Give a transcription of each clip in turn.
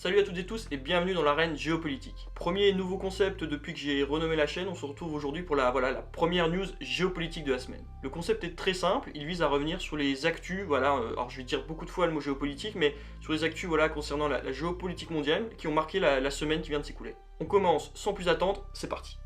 Salut à toutes et tous et bienvenue dans l'arène géopolitique. Premier nouveau concept depuis que j'ai renommé la chaîne, on se retrouve aujourd'hui pour la première news géopolitique de la semaine. Le concept est très simple, il vise à revenir sur les actus, alors je vais dire beaucoup de fois le mot géopolitique, mais sur les actus concernant la géopolitique mondiale qui ont marqué la semaine qui vient de s'écouler. On commence sans plus attendre, c'est parti.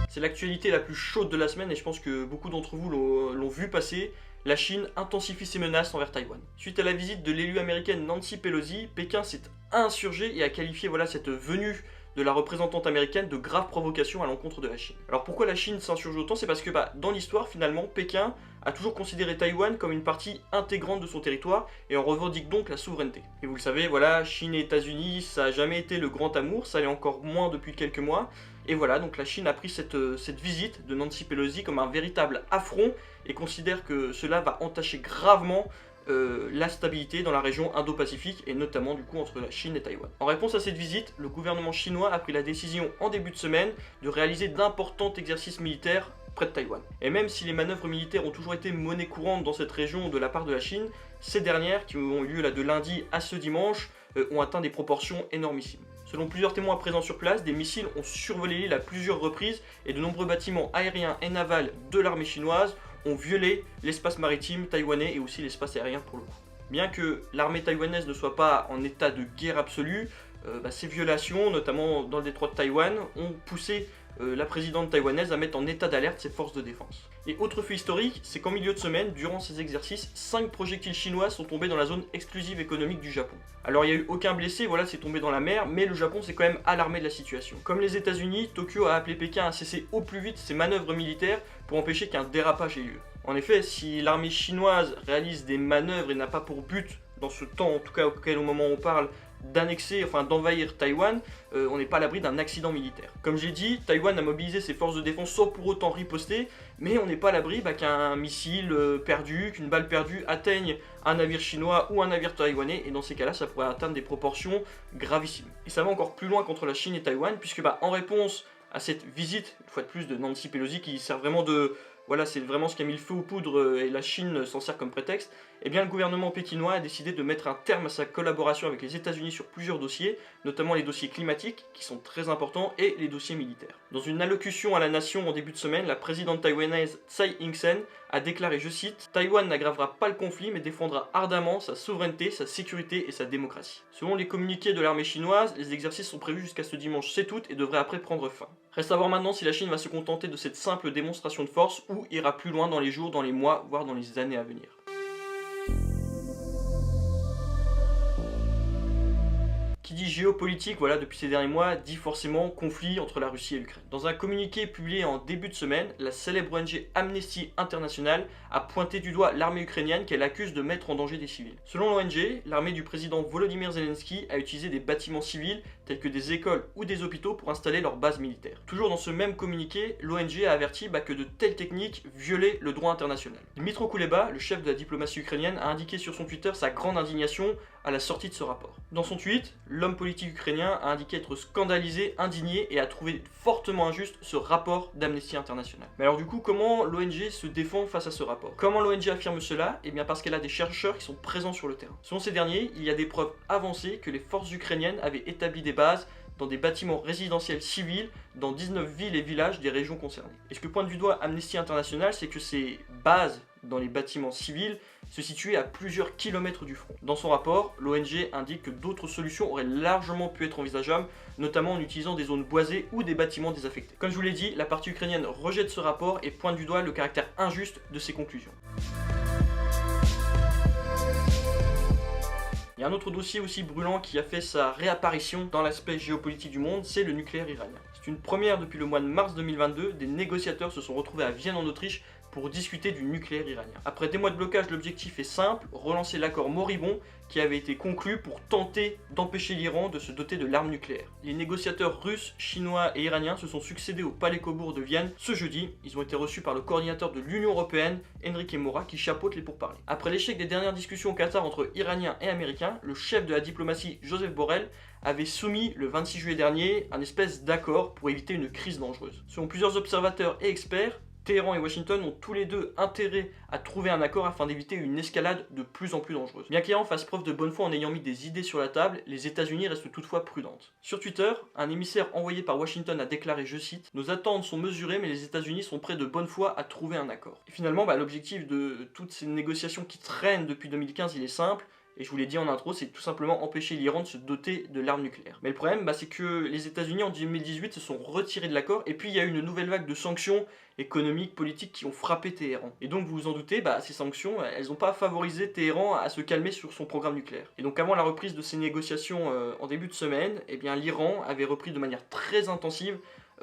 C'est l'actualité la plus chaude de la semaine et je pense que beaucoup d'entre vous l'ont vu passer. La Chine intensifie ses menaces envers Taïwan. Suite à la visite de l'élue américaine Nancy Pelosi, Pékin s'est insurgé et a qualifié cette venue de la représentante américaine de grave provocation à l'encontre de la Chine. Alors pourquoi la Chine s'insurge autant? C'est parce que dans l'histoire finalement, Pékin a toujours considéré Taïwan comme une partie intégrante de son territoire et en revendique donc la souveraineté. Et vous le savez, Chine et États-Unis, ça n'a jamais été le grand amour, ça l'est encore moins depuis quelques mois. Et donc la Chine a pris cette visite de Nancy Pelosi comme un véritable affront et considère que cela va entacher gravement la stabilité dans la région Indo-Pacifique et notamment du coup entre la Chine et Taïwan. En réponse à cette visite, le gouvernement chinois a pris la décision en début de semaine de réaliser d'importants exercices militaires près de Taïwan. Et même si les manœuvres militaires ont toujours été monnaie courante dans cette région de la part de la Chine, ces dernières, qui ont eu lieu de lundi à ce dimanche, ont atteint des proportions énormissimes. Selon plusieurs témoins présents sur place, des missiles ont survolé l'île à plusieurs reprises et de nombreux bâtiments aériens et navals de l'armée chinoise ont violé l'espace maritime taïwanais et aussi l'espace aérien pour le coup. Bien que l'armée taïwanaise ne soit pas en état de guerre absolue, ces violations, notamment dans le détroit de Taïwan, ont poussé la présidente taïwanaise à mettre en état d'alerte ses forces de défense. Et autre fait historique, c'est qu'en milieu de semaine, durant ces exercices, 5 projectiles chinois sont tombés dans la zone exclusive économique du Japon. Alors il n'y a eu aucun blessé, c'est tombé dans la mer, mais le Japon s'est quand même alarmé de la situation. Comme les États-Unis, Tokyo a appelé Pékin à cesser au plus vite ses manœuvres militaires pour empêcher qu'un dérapage ait lieu. En effet, si l'armée chinoise réalise des manœuvres et n'a pas pour but, dans ce temps en tout cas au moment où on parle, d'envahir Taïwan, on n'est pas à l'abri d'un accident militaire. Comme j'ai dit, Taïwan a mobilisé ses forces de défense sans pour autant riposter, mais on n'est pas à l'abri qu'un missile perdu, qu'une balle perdue atteigne un navire chinois ou un navire taïwanais, et dans ces cas-là, ça pourrait atteindre des proportions gravissimes. Et ça va encore plus loin qu'entre la Chine et Taïwan, puisque en réponse à cette visite, une fois de plus, de Nancy Pelosi, qui sert vraiment c'est vraiment ce qui a mis le feu aux poudres et la Chine s'en sert comme prétexte, le gouvernement pékinois a décidé de mettre un terme à sa collaboration avec les États-Unis sur plusieurs dossiers, notamment les dossiers climatiques, qui sont très importants, et les dossiers militaires. Dans une allocution à la nation en début de semaine, la présidente taïwanaise Tsai Ing-wen a déclaré, je cite, « Taïwan n'aggravera pas le conflit, mais défendra ardemment sa souveraineté, sa sécurité et sa démocratie. » Selon les communiqués de l'armée chinoise, les exercices sont prévus jusqu'à ce dimanche 7 août et devraient après prendre fin. Reste à voir maintenant si la Chine va se contenter de cette simple démonstration de force ou ira plus loin dans les jours, dans les mois, voire dans les années à venir. Qui dit géopolitique, depuis ces derniers mois, dit forcément conflit entre la Russie et l'Ukraine. Dans un communiqué publié en début de semaine, la célèbre ONG Amnesty International a pointé du doigt l'armée ukrainienne qu'elle accuse de mettre en danger des civils. Selon l'ONG, l'armée du président Volodymyr Zelensky a utilisé des bâtiments civils tels que des écoles ou des hôpitaux pour installer leurs bases militaires. Toujours dans ce même communiqué, l'ONG a averti que de telles techniques violaient le droit international. Dmytro Kuleba, le chef de la diplomatie ukrainienne, a indiqué sur son Twitter sa grande indignation à la sortie de ce rapport. Dans son tweet, l'homme politique ukrainien a indiqué être scandalisé, indigné et a trouvé fortement injuste ce rapport d'Amnesty International. Mais alors du coup, comment l'ONG se défend face à ce rapport? Comment l'ONG affirme cela? Parce qu'elle a des chercheurs qui sont présents sur le terrain. Selon ces derniers, il y a des preuves avancées que les forces ukrainiennes avaient établi des bases dans des bâtiments résidentiels civils dans 19 villes et villages des régions concernées. Et ce que pointe du doigt Amnesty International, c'est que ces bases dans les bâtiments civils se situaient à plusieurs kilomètres du front. Dans son rapport, l'ONG indique que d'autres solutions auraient largement pu être envisageables, notamment en utilisant des zones boisées ou des bâtiments désaffectés. Comme je vous l'ai dit, la partie ukrainienne rejette ce rapport et pointe du doigt le caractère injuste de ses conclusions. Il y a un autre dossier aussi brûlant qui a fait sa réapparition dans l'aspect géopolitique du monde, c'est le nucléaire iranien. C'est une première depuis le mois de mars 2022, des négociateurs se sont retrouvés à Vienne en Autriche pour discuter du nucléaire iranien. Après des mois de blocage, l'objectif est simple, relancer l'accord moribond qui avait été conclu pour tenter d'empêcher l'Iran de se doter de l'arme nucléaire. Les négociateurs russes, chinois et iraniens se sont succédés au Palais Cobourg de Vienne ce jeudi. Ils ont été reçus par le coordinateur de l'Union Européenne, Enrique Mora, qui chapeaute les pourparlers. Après l'échec des dernières discussions au Qatar entre Iraniens et Américains, le chef de la diplomatie, Joseph Borrell, avait soumis le 26 juillet dernier un espèce d'accord pour éviter une crise dangereuse. Selon plusieurs observateurs et experts, Téhéran et Washington ont tous les deux intérêt à trouver un accord afin d'éviter une escalade de plus en plus dangereuse. Bien qu'Iran fasse preuve de bonne foi en ayant mis des idées sur la table, les États-Unis restent toutefois prudentes. Sur Twitter, un émissaire envoyé par Washington a déclaré, je cite, « Nos attentes sont mesurées mais les États-Unis sont prêts de bonne foi à trouver un accord ». Et finalement, l'objectif de toutes ces négociations qui traînent depuis 2015, il est simple. Et je vous l'ai dit en intro, c'est tout simplement empêcher l'Iran de se doter de l'arme nucléaire. Mais le problème, c'est que les États-Unis en 2018 se sont retirés de l'accord, et puis il y a eu une nouvelle vague de sanctions économiques, politiques qui ont frappé Téhéran. Et donc vous vous en doutez, ces sanctions, elles n'ont pas favorisé Téhéran à se calmer sur son programme nucléaire. Et donc avant la reprise de ces négociations en début de semaine, l'Iran avait repris de manière très intensive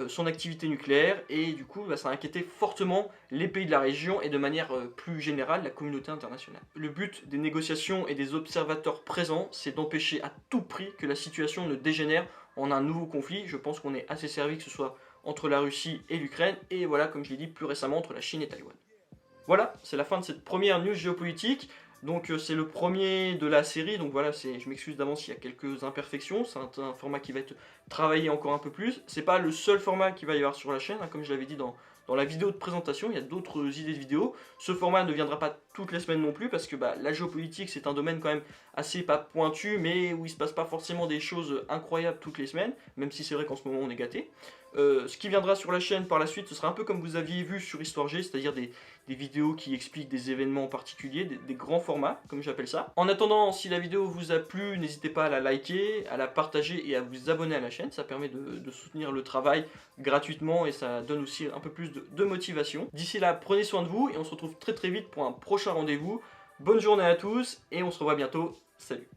son activité nucléaire, et du coup ça a inquiété fortement les pays de la région et de manière plus générale la communauté internationale. Le but des négociations et des observateurs présents, c'est d'empêcher à tout prix que la situation ne dégénère en un nouveau conflit. Je pense qu'on est assez servi que ce soit entre la Russie et l'Ukraine, et voilà, comme je l'ai dit plus récemment, entre la Chine et Taïwan. Voilà, c'est la fin de cette première news géopolitique. Donc c'est le premier de la série, donc voilà, je m'excuse d'avance s'il y a quelques imperfections, c'est un format qui va être travaillé encore un peu plus. C'est pas le seul format qu'il va y avoir sur la chaîne, comme je l'avais dit dans la vidéo de présentation, il y a d'autres idées de vidéos. Ce format ne viendra pas toutes les semaines non plus, parce que la géopolitique c'est un domaine quand même assez pas pointu, mais où il se passe pas forcément des choses incroyables toutes les semaines, même si c'est vrai qu'en ce moment on est gâté. Ce qui viendra sur la chaîne par la suite, ce sera un peu comme vous aviez vu sur Histoire G, c'est-à-dire des vidéos qui expliquent des événements particuliers, des grands formats, comme j'appelle ça. En attendant, si la vidéo vous a plu, n'hésitez pas à la liker, à la partager et à vous abonner à la chaîne. Ça permet de soutenir le travail gratuitement et ça donne aussi un peu plus de motivation. D'ici là, prenez soin de vous et on se retrouve très très vite pour un prochain rendez-vous. Bonne journée à tous et on se revoit bientôt. Salut!